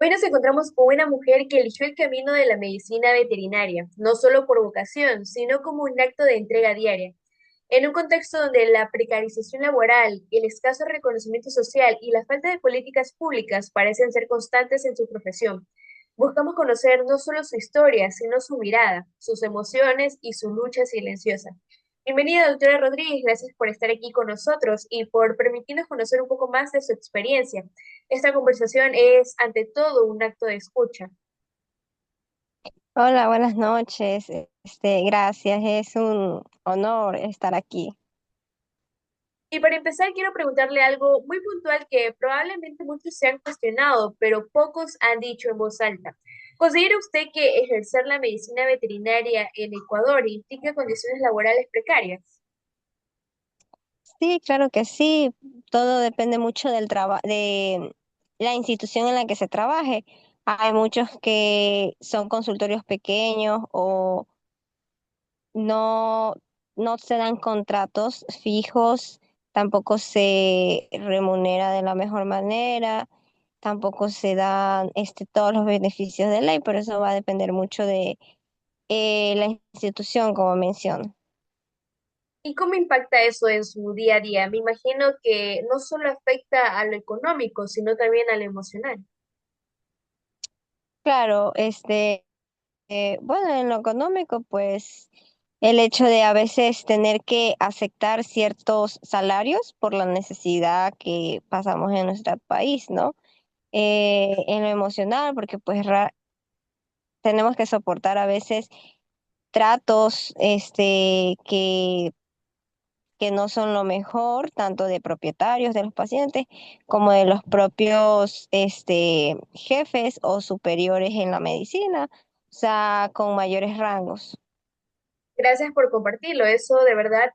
Hoy nos encontramos con una mujer que eligió el camino de la medicina veterinaria, no solo por vocación, sino como un acto de entrega diaria. En un contexto donde la precarización laboral, el escaso reconocimiento social y la falta de políticas públicas parecen ser constantes en su profesión, buscamos conocer no solo su historia, sino su mirada, sus emociones y su lucha silenciosa. Bienvenida, doctora Rodríguez, gracias por estar aquí con nosotros y por permitirnos conocer un poco más de su experiencia. Esta conversación es, ante todo, un acto de escucha. Hola, buenas noches. Gracias. Es un honor estar aquí. Y para empezar, quiero preguntarle algo muy puntual que probablemente muchos se han cuestionado, pero pocos han dicho en voz alta. ¿Considera usted que ejercer la medicina veterinaria en Ecuador implica condiciones laborales precarias? Sí, claro que sí. Todo depende mucho de la institución en la que se trabaje. Hay muchos que son consultorios pequeños o no, no se dan contratos fijos, tampoco se remunera de la mejor manera, tampoco se dan todos los beneficios de ley, pero eso va a depender mucho de la institución, como menciono. ¿Y cómo impacta eso en su día a día? Me imagino que no solo afecta a lo económico, sino también a lo emocional. Claro, bueno, en lo económico, pues el hecho de a veces tener que aceptar ciertos salarios por la necesidad que pasamos en nuestro país, ¿no? En lo emocional, porque pues tenemos que soportar a veces tratos, que no son lo mejor, tanto de propietarios de los pacientes como de los propios jefes o superiores en la medicina, o sea, con mayores rangos. Gracias por compartirlo. Eso de verdad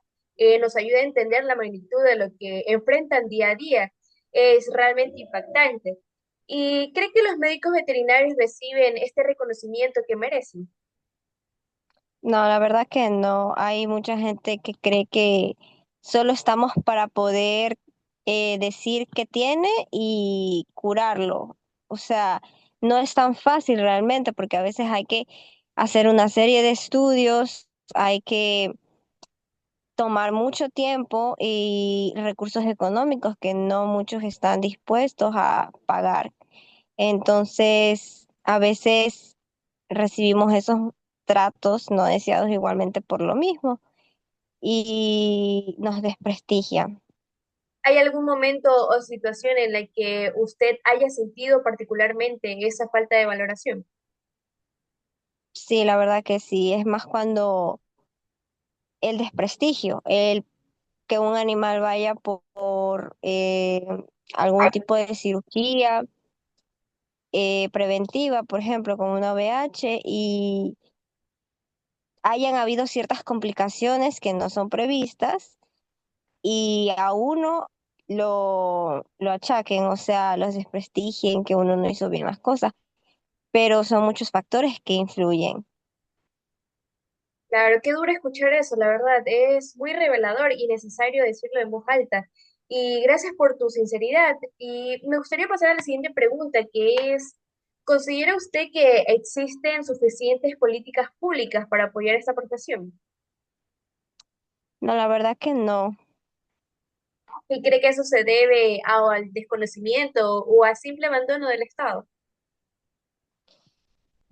nos ayuda a entender la magnitud de lo que enfrentan día a día. Es realmente impactante. ¿Y cree que los médicos veterinarios reciben este reconocimiento que merecen? No, la verdad que no. Hay mucha gente que cree que solo estamos para poder decir que tiene y curarlo. O sea, no es tan fácil realmente porque a veces hay que hacer una serie de estudios, hay que tomar mucho tiempo y recursos económicos que no muchos están dispuestos a pagar. Entonces, a veces recibimos esos tratos no deseados igualmente por lo mismo y nos desprestigian. ¿Hay algún momento o situación en la que usted haya sentido particularmente esa falta de valoración? Sí, la verdad que sí, es más cuando el desprestigio, el que un animal vaya por algún tipo de cirugía preventiva, por ejemplo, con una VH, y hayan habido ciertas complicaciones que no son previstas y a uno lo achaquen, o sea, los desprestigien, que uno no hizo bien las cosas, pero son muchos factores que influyen. Claro, qué duro escuchar eso, la verdad. Es muy revelador y necesario decirlo en voz alta. Y gracias por tu sinceridad. Y me gustaría pasar a la siguiente pregunta, que es, ¿considera usted que existen suficientes políticas públicas para apoyar esta profesión? No, la verdad que no. ¿Y cree que eso se debe al desconocimiento o a simple abandono del Estado?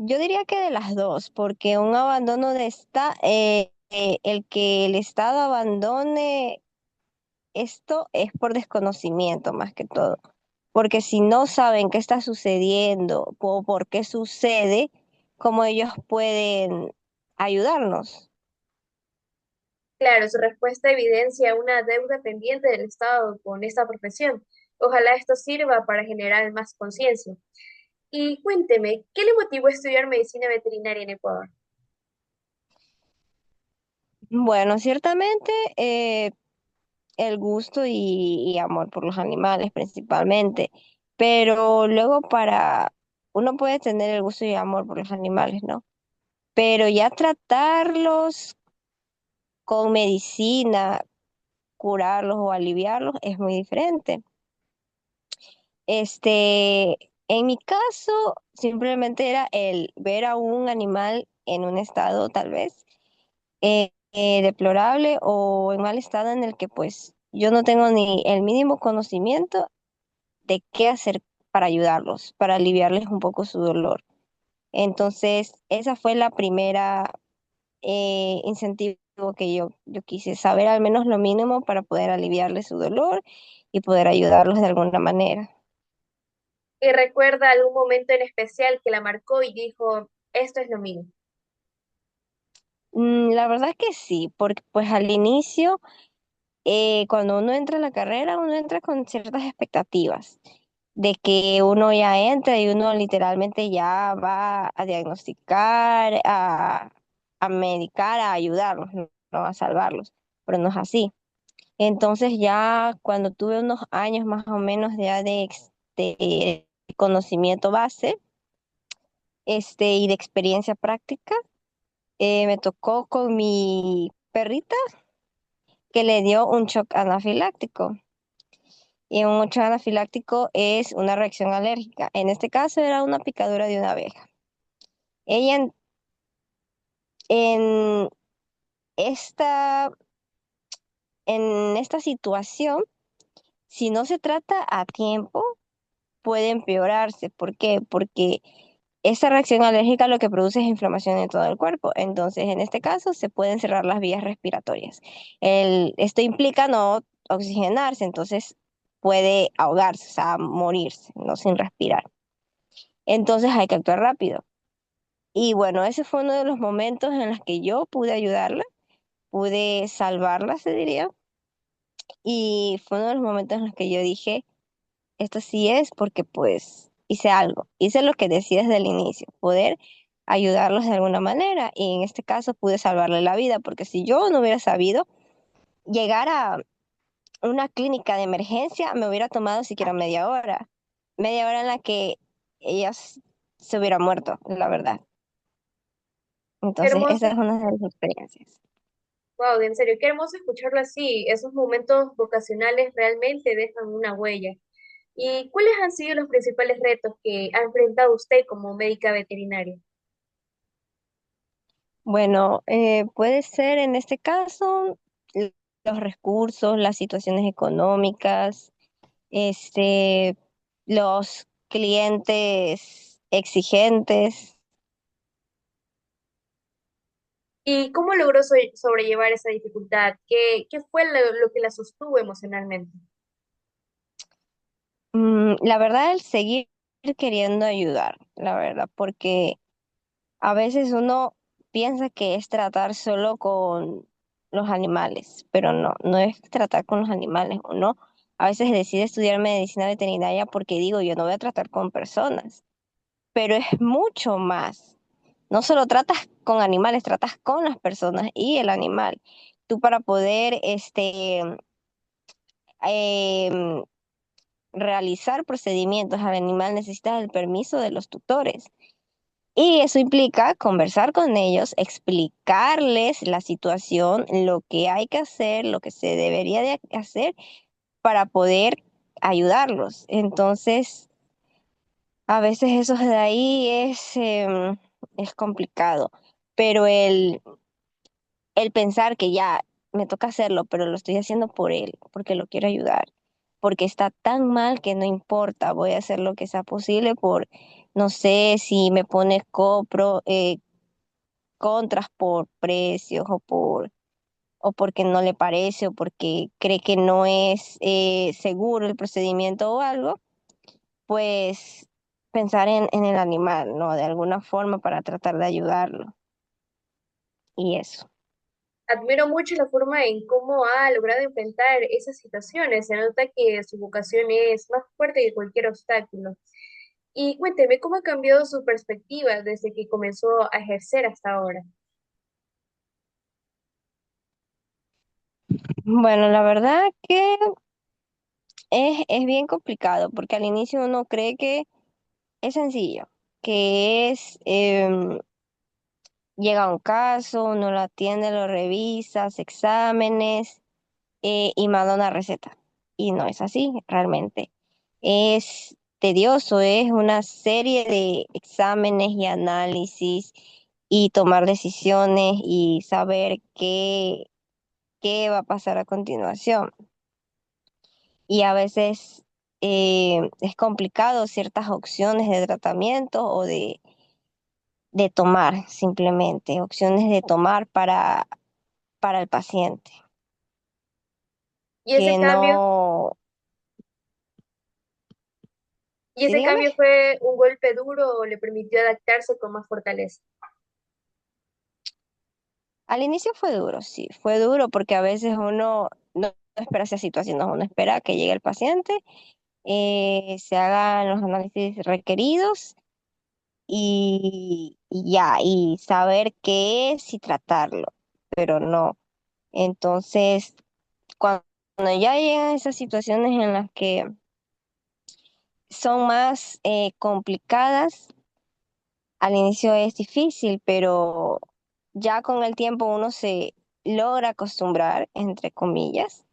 Yo diría que de las dos, porque un abandono el que el Estado abandone esto es por desconocimiento más que todo, porque si no saben qué está sucediendo o por qué sucede, ¿cómo ellos pueden ayudarnos? Claro, su respuesta evidencia una deuda pendiente del Estado con esta profesión. Ojalá esto sirva para generar más conciencia. Y cuénteme, ¿qué le motivó a estudiar medicina veterinaria en Ecuador? Bueno, ciertamente el gusto y amor por los animales principalmente, pero luego uno puede tener el gusto y amor por los animales, ¿no? Pero ya tratarlos con medicina, curarlos o aliviarlos es muy diferente. Este, En mi caso, simplemente era el ver a un animal en un estado tal vez deplorable o en mal estado en el que pues yo no tengo ni el mínimo conocimiento de qué hacer para ayudarlos, para aliviarles un poco su dolor. Entonces, esa fue la primera incentivo que yo quise, saber al menos lo mínimo para poder aliviarles su dolor y poder ayudarlos de alguna manera. ¿Y recuerda algún momento en especial que la marcó y dijo, esto es lo mío? La verdad que sí, porque pues al inicio, cuando uno entra a la carrera, uno entra con ciertas expectativas de que uno ya entra y uno literalmente ya va a diagnosticar, a medicar, a ayudarlos, no a salvarlos, pero no es así. Entonces ya cuando tuve unos años más o menos ya de conocimiento base, y de experiencia práctica, me tocó con mi perrita que le dio un shock anafiláctico. Y un shock anafiláctico es una reacción alérgica. En este caso era una picadura de una abeja. Ella en esta, en esta situación, si no se trata a tiempo, puede empeorarse. ¿Por qué? Porque esta reacción alérgica lo que produce es inflamación en todo el cuerpo. Entonces, en este caso, se pueden cerrar las vías respiratorias. Esto implica no oxigenarse, entonces puede ahogarse, o sea, morirse, no sin respirar. Entonces hay que actuar rápido. Y bueno, ese fue uno de los momentos en los que yo pude ayudarla, pude salvarla, se diría. Y fue uno de los momentos en los que yo dije, esto sí es porque pues hice algo, hice lo que decía desde el inicio, poder ayudarlos de alguna manera y en este caso pude salvarle la vida, porque si yo no hubiera sabido llegar a una clínica de emergencia, me hubiera tomado siquiera media hora en la que se hubiera muerto, la verdad. Qué Entonces, hermoso, esa es una de las experiencias. wow, en serio, qué hermoso escucharlo así. Esos momentos vocacionales realmente dejan una huella. ¿Y cuáles han sido los principales retos que ha enfrentado usted como médica veterinaria? Bueno, puede ser en este caso los recursos, las situaciones económicas, este, los clientes exigentes. ¿Y cómo logró sobrellevar esa dificultad? ¿Qué fue lo que la sostuvo emocionalmente? La verdad, el seguir queriendo ayudar, la verdad, porque a veces uno piensa que es tratar solo con los animales, pero no, no es tratar con los animales. Uno a veces decide estudiar medicina veterinaria porque digo, yo no voy a tratar con personas, pero es mucho más. No solo tratas con animales, tratas con las personas y el animal. Tú para poder em, realizar procedimientos al animal necesitas el permiso de los tutores. Y eso implica conversar con ellos, explicarles la situación, lo que hay que hacer, lo que se debería de hacer para poder ayudarlos. Entonces, a veces eso de ahí es complicado, pero el pensar que ya me toca hacerlo, pero lo estoy haciendo por él, porque lo quiero ayudar, porque está tan mal que no importa, voy a hacer lo que sea posible por, no sé si me pone contras por precios o porque no le parece o porque cree que no es seguro el procedimiento o algo, pues pensar en el animal, ¿no? De alguna forma para tratar de ayudarlo y eso. Admiro mucho la forma en cómo ha logrado enfrentar esas situaciones. Se nota que su vocación es más fuerte que cualquier obstáculo. Y cuénteme, ¿cómo ha cambiado su perspectiva desde que comenzó a ejercer hasta ahora? Bueno, la verdad que es bien complicado porque al inicio uno cree que es sencillo, que llega un caso, uno lo atiende, lo revisa, hace exámenes y manda una receta. Y no es así, realmente. Es tedioso, es una serie de exámenes y análisis y tomar decisiones y saber qué va a pasar a continuación. Y a veces es complicado ciertas opciones de tratamiento o de tomar, simplemente, opciones de tomar para el paciente, Y ese que cambio, no, y sí, ese dígame. cambio fue un golpe duro o le permitió adaptarse con más fortaleza. Al inicio fue duro, sí, fue duro porque a veces uno no espera esas situaciones, uno espera que llegue el paciente, se hagan los análisis requeridos y ya, y saber qué es y tratarlo, pero no. Entonces, cuando ya llegan esas situaciones en las que son más complicadas, al inicio es difícil, pero ya con el tiempo uno se logra acostumbrar, entre comillas,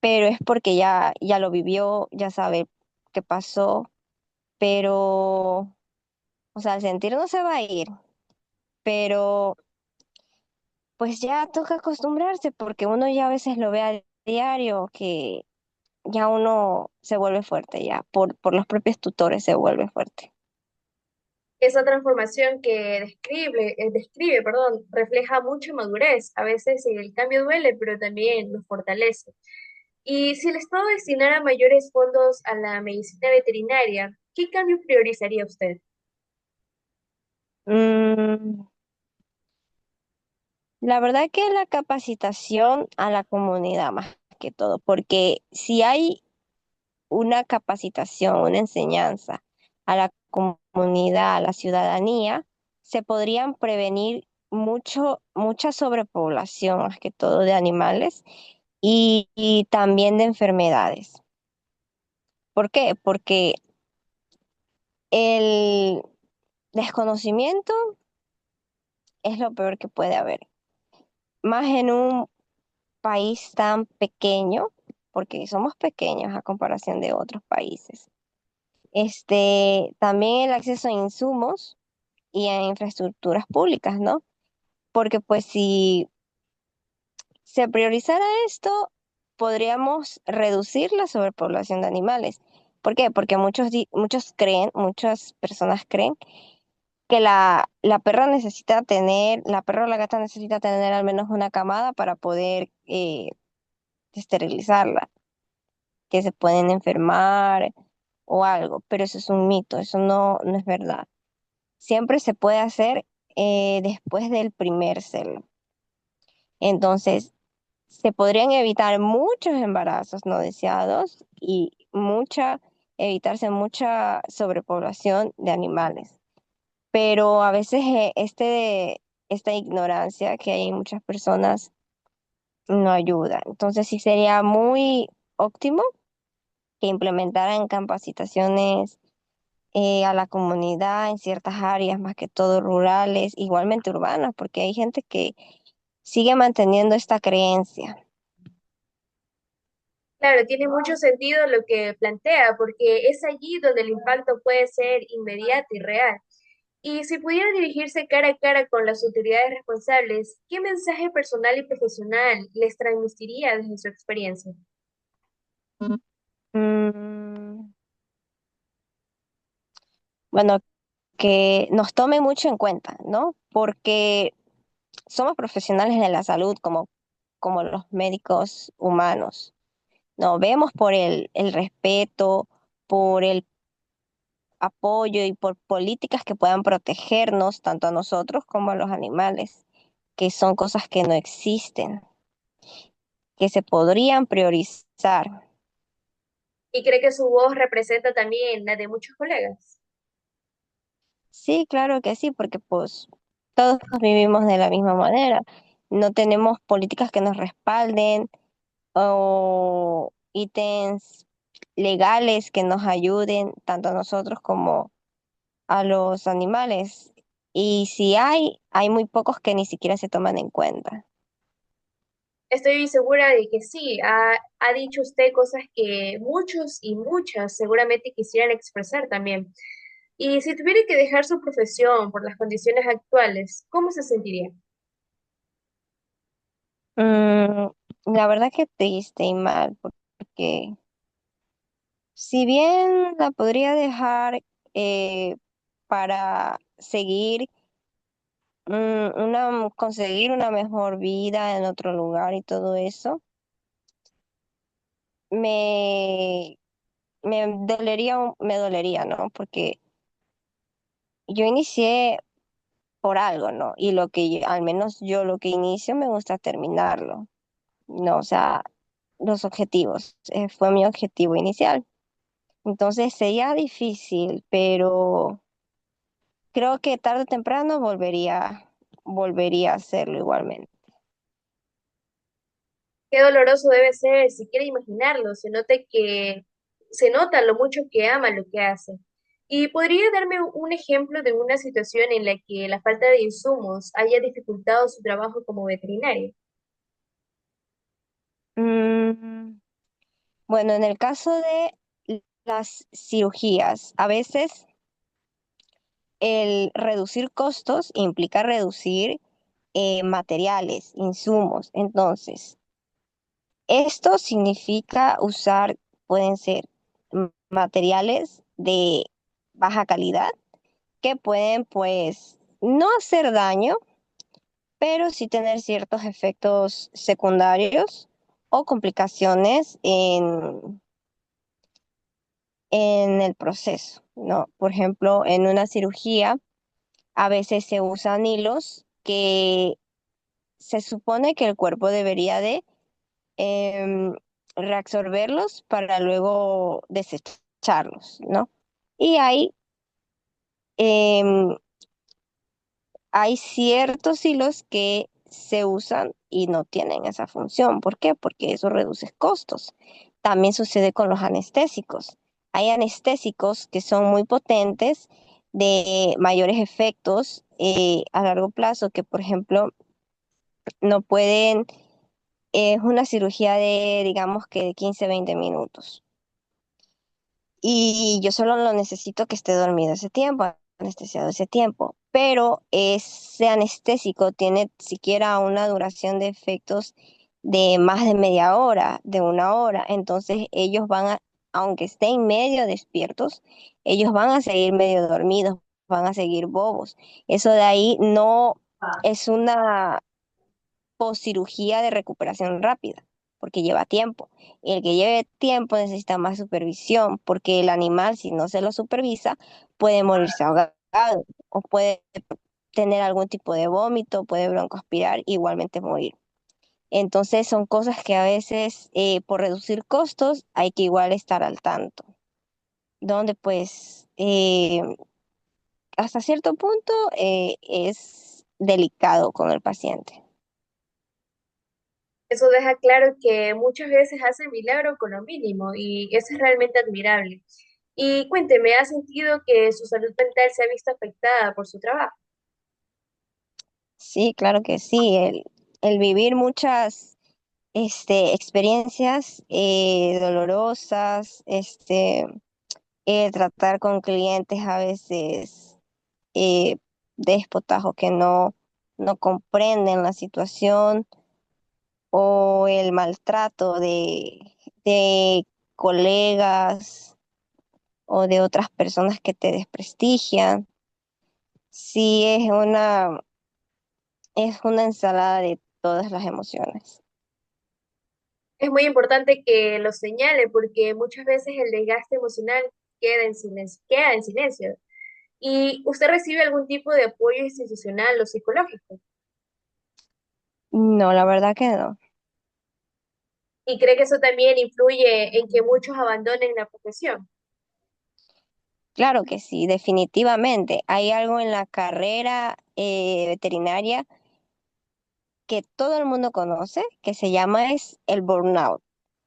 pero es porque ya lo vivió, ya sabe qué pasó, pero, o sea, el sentir no se va a ir, pero pues ya toca acostumbrarse porque uno ya a veces lo ve a diario que ya uno se vuelve fuerte, ya por los propios tutores se vuelve fuerte. Esa transformación que perdón, refleja mucha madurez. A veces el cambio duele, pero también nos fortalece. Y si el Estado destinara mayores fondos a la medicina veterinaria, ¿qué cambio priorizaría usted? Mm, la verdad que la capacitación a la comunidad más que todo, porque si hay una capacitación, una enseñanza a la comunidad, a la ciudadanía, se podrían prevenir mucha sobrepoblación, más que todo de animales y también de enfermedades. ¿Por qué? Porque el desconocimiento es lo peor que puede haber. Más en un país tan pequeño, porque somos pequeños a comparación de otros países. También el acceso a insumos y a infraestructuras públicas, ¿no? Porque pues si se priorizara esto, podríamos reducir la sobrepoblación de animales. ¿Por qué? Porque muchas personas creen que la perra necesita tener, la perra o la gata necesita tener al menos una camada para poder esterilizarla, que se pueden enfermar o algo, pero eso es un mito, eso no es verdad. Siempre se puede hacer después del primer celo. Entonces, se podrían evitar muchos embarazos no deseados y evitarse mucha sobrepoblación de animales. Pero a veces esta ignorancia que hay en muchas personas no ayuda. Entonces, sí sería muy óptimo que implementaran capacitaciones a la comunidad en ciertas áreas, más que todo rurales, igualmente urbanas, porque hay gente que sigue manteniendo esta creencia. Claro, tiene mucho sentido lo que plantea, porque es allí donde el impacto puede ser inmediato y real. Y si pudiera dirigirse cara a cara con las autoridades responsables, ¿qué mensaje personal y profesional les transmitiría desde su experiencia? Mm, bueno, que nos tome mucho en cuenta, ¿no? Porque somos profesionales de la salud como los médicos humanos. No, vemos por el respeto, por el apoyo y por políticas que puedan protegernos tanto a nosotros como a los animales, que son cosas que no existen, que se podrían priorizar. ¿Y cree que su voz representa también la de muchos colegas? Sí, claro que sí, porque pues todos vivimos de la misma manera. No tenemos políticas que nos respalden o ítems legales que nos ayuden tanto a nosotros como a los animales. Y si hay muy pocos que ni siquiera se toman en cuenta. Estoy segura de que sí, ha dicho usted cosas que muchos y muchas seguramente quisieran expresar también. Y si tuviera que dejar su profesión por las condiciones actuales, ¿cómo se sentiría? Mm, la verdad que triste y mal, porque si bien la podría dejar para seguir conseguir una mejor vida en otro lugar y todo eso, me, me dolería, ¿no? Porque yo inicié por algo, ¿no? Y al menos yo lo que inicio me gusta terminarlo, ¿no? O sea, los objetivos, fue mi objetivo inicial. Entonces sería difícil, pero creo que tarde o temprano volvería a hacerlo igualmente. Qué doloroso debe ser, si quiere imaginarlo, se nota lo mucho que ama lo que hace. ¿Y podría darme un ejemplo de una situación en la que la falta de insumos haya dificultado su trabajo como veterinario? Mm, bueno, en el caso de las cirugías, a veces el reducir costos implica reducir materiales, insumos. Entonces, esto significa usar, pueden ser materiales de baja calidad que pueden, pues, no hacer daño, pero sí tener ciertos efectos secundarios o complicaciones en el proceso, ¿no? Por ejemplo, en una cirugía a veces se usan hilos que se supone que el cuerpo debería de em, reabsorberlos para luego desecharlos, ¿no? Y em, hay ciertos hilos que se usan y no tienen esa función. ¿Por qué? Porque eso reduce costos. También sucede con los anestésicos. Hay anestésicos que son muy potentes, de mayores efectos a largo plazo, que por ejemplo no pueden, es una cirugía de, digamos que de 15, 20 minutos. Y yo solo lo necesito que esté dormido ese tiempo, anestesiado ese tiempo. Pero ese anestésico tiene siquiera una duración de efectos de más de media hora, de una hora. Entonces ellos aunque estén medio despiertos, ellos van a seguir medio dormidos, van a seguir bobos. Eso de ahí no es una cirugía de recuperación rápida, porque lleva tiempo. Y el que lleve tiempo necesita más supervisión, porque el animal, si no se lo supervisa, puede morirse ahogado o puede tener algún tipo de vómito, puede broncoaspirar, igualmente morir. Entonces son cosas que a veces por reducir costos hay que igual estar al tanto, donde pues hasta cierto punto es delicado con el paciente. Eso deja claro que muchas veces hace milagro con lo mínimo y eso es realmente admirable. Y cuénteme, ¿ha sentido que su salud mental se ha visto afectada por su trabajo? Sí, claro que sí. El vivir muchas experiencias dolorosas, tratar con clientes a veces eh, déspotas o que no comprenden la situación, o el maltrato de colegas o de otras personas que te desprestigian. Sí, es una ensalada de todas las emociones. Es muy importante que lo señale porque muchas veces el desgaste emocional queda en silencio. ¿Y usted recibe algún tipo de apoyo institucional o psicológico? No, la verdad que no. ¿Y cree que eso también influye en que muchos abandonen la profesión? Claro que sí, definitivamente. Hay algo en la carrera veterinaria que todo el mundo conoce, que se llama es el burnout.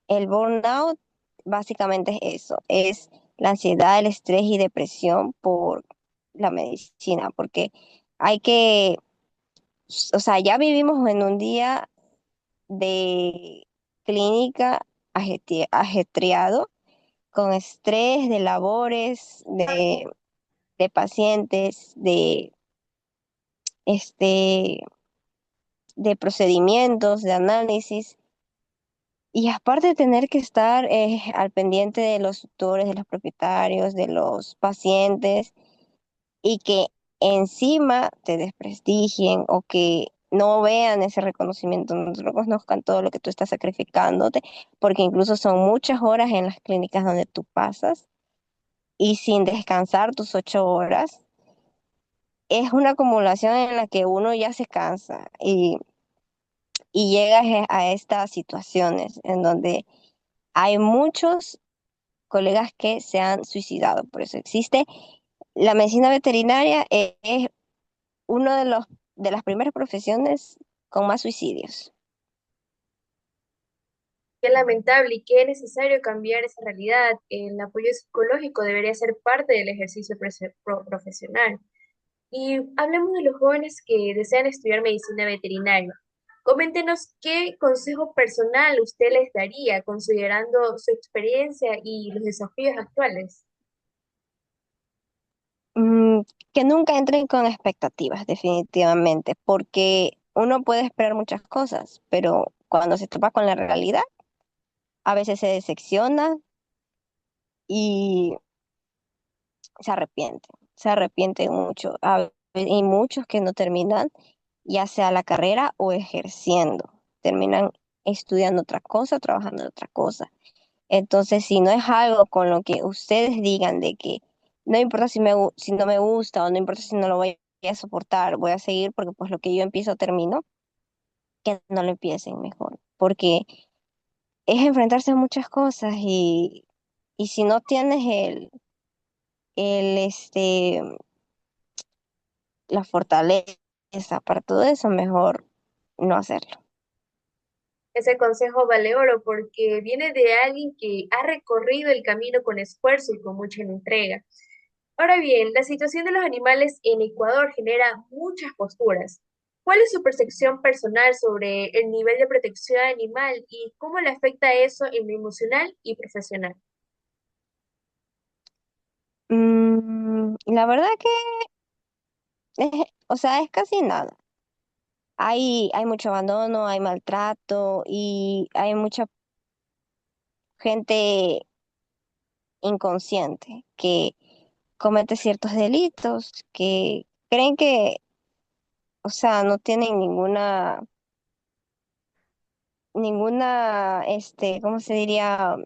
El burnout básicamente es eso, es la ansiedad, el estrés y depresión por la medicina, porque hay que, o sea, ya vivimos en un día de clínica ajetreado, con estrés de labores, de pacientes, este, de procedimientos, de análisis. Y aparte de tener que estar al pendiente de los tutores, de los propietarios, de los pacientes, y que encima te desprestigien o que no vean ese reconocimiento, no reconozcan todo lo que tú estás sacrificándote, porque incluso son muchas horas en las clínicas donde tú pasas y sin descansar tus 8 horas, es una acumulación en la que uno ya se cansa y llegas a estas situaciones en donde hay muchos colegas que se han suicidado. Por eso existe la medicina veterinaria, es uno de las primeras profesiones con más suicidios. Qué lamentable y qué necesario cambiar esa realidad. El apoyo psicológico debería ser parte del ejercicio profesional. Y hablemos de los jóvenes que desean estudiar medicina veterinaria. Coméntenos qué consejo personal usted les daría considerando su experiencia y los desafíos actuales. Mm, que nunca entren con expectativas, definitivamente, porque uno puede esperar muchas cosas, pero cuando se topa con la realidad, a veces se decepciona y se arrepiente mucho. Y muchos que no terminan, ya sea la carrera o ejerciendo, terminan estudiando otra cosa, trabajando en otra cosa. Entonces, si no es algo con lo que ustedes digan de que no importa si no me gusta o no importa si no lo voy a soportar, voy a seguir porque pues lo que yo empiezo termino, que no lo empiecen mejor, porque es enfrentarse a muchas cosas y si no tienes el la fortaleza para todo eso, mejor no hacerlo. Ese consejo vale oro porque viene de alguien que ha recorrido el camino con esfuerzo y con mucha entrega. Ahora bien, la situación de los animales en Ecuador genera muchas posturas. ¿Cuál es su percepción personal sobre el nivel de protección animal y cómo le afecta eso en lo emocional y profesional? La verdad que, o sea, es casi nada. Hay mucho abandono, hay maltrato y hay mucha gente inconsciente que comete ciertos delitos, que creen que, o sea, no tienen ¿cómo se diría?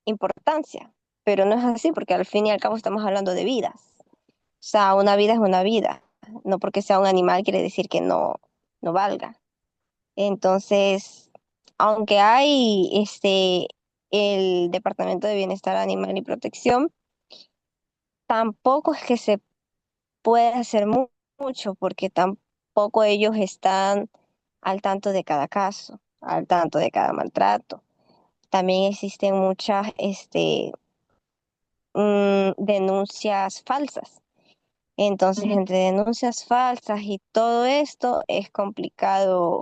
Importancia. Pero no es así, porque al fin y al cabo estamos hablando de vidas. O sea, una vida es una vida. No porque sea un animal quiere decir que no valga. Entonces, aunque hay el Departamento de Bienestar Animal y Protección, tampoco es que se puede hacer mucho porque tampoco ellos están al tanto de cada caso, al tanto de cada maltrato. También existen muchas denuncias falsas. Entonces, entre denuncias falsas y todo esto, es complicado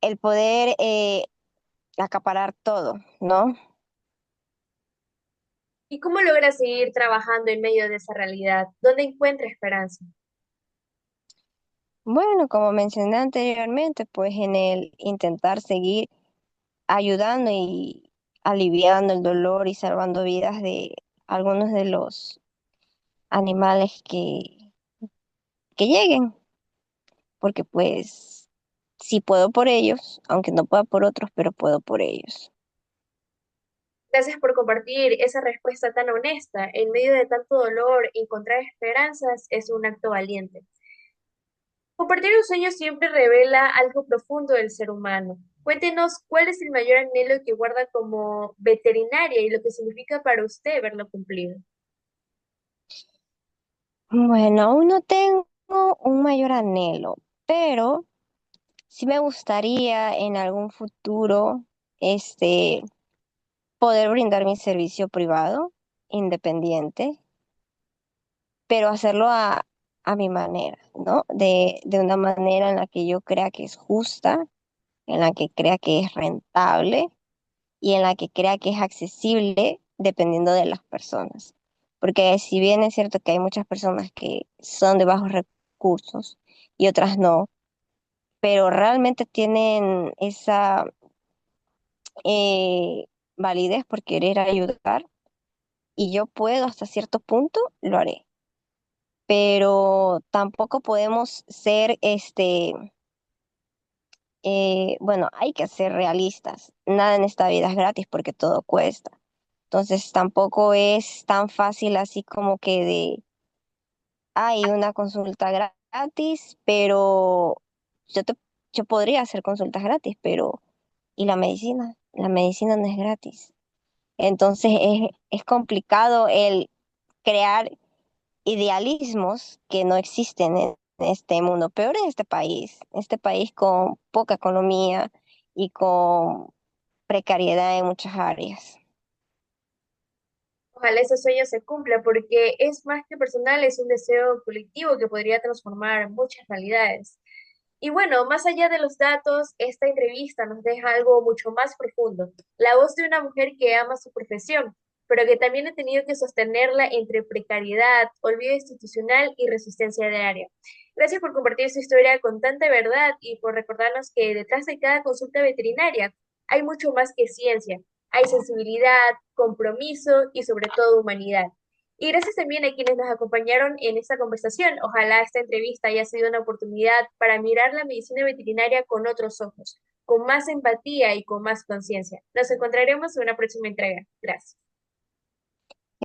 el poder acaparar todo, ¿no? ¿Y cómo logra seguir trabajando en medio de esa realidad? ¿Dónde encuentra esperanza? Bueno, como mencioné anteriormente, pues en el intentar seguir ayudando y aliviando el dolor y salvando vidas de algunos de los animales que lleguen, porque pues sí puedo por ellos, aunque no pueda por otros, pero puedo por ellos. Gracias por compartir esa respuesta tan honesta. En medio de tanto dolor, encontrar esperanzas es un acto valiente. Compartir un sueño siempre revela algo profundo del ser humano. Cuéntenos cuál es el mayor anhelo que guarda como veterinaria y lo que significa para usted verlo cumplido. Bueno, aún no tengo un mayor anhelo, pero sí me gustaría en algún futuro, este, poder brindar mi servicio privado, independiente, pero hacerlo a mi manera, ¿no? De una manera en la que yo crea que es justa en la que crea que es rentable y en la que crea que es accesible dependiendo de las personas. Porque si bien es cierto que hay muchas personas que son de bajos recursos y otras no, pero realmente tienen esa validez por querer ayudar y yo puedo hasta cierto punto, lo haré. Pero tampoco podemos ser, bueno, hay que ser realistas. Nada en esta vida es gratis porque todo cuesta. Entonces tampoco es tan fácil así como que hay una consulta gratis, pero yo te, yo podría hacer consultas gratis, pero ¿y la medicina? La medicina no es gratis. Entonces es complicado el crear idealismos que no existen en este mundo, peor en este país con poca economía y con precariedad en muchas áreas. Ojalá ese sueño se cumpla porque es más que personal, es un deseo colectivo que podría transformar muchas realidades. Y bueno, más allá de los datos, esta entrevista nos deja algo mucho más profundo, la voz de una mujer que ama su profesión, pero que también ha tenido que sostenerla entre precariedad, olvido institucional y resistencia diaria. Gracias por compartir su historia con tanta verdad y por recordarnos que detrás de cada consulta veterinaria hay mucho más que ciencia, hay sensibilidad, compromiso y sobre todo humanidad. Y gracias también a quienes nos acompañaron en esta conversación. Ojalá esta entrevista haya sido una oportunidad para mirar la medicina veterinaria con otros ojos, con más empatía y con más conciencia. Nos encontraremos en una próxima entrega. Gracias.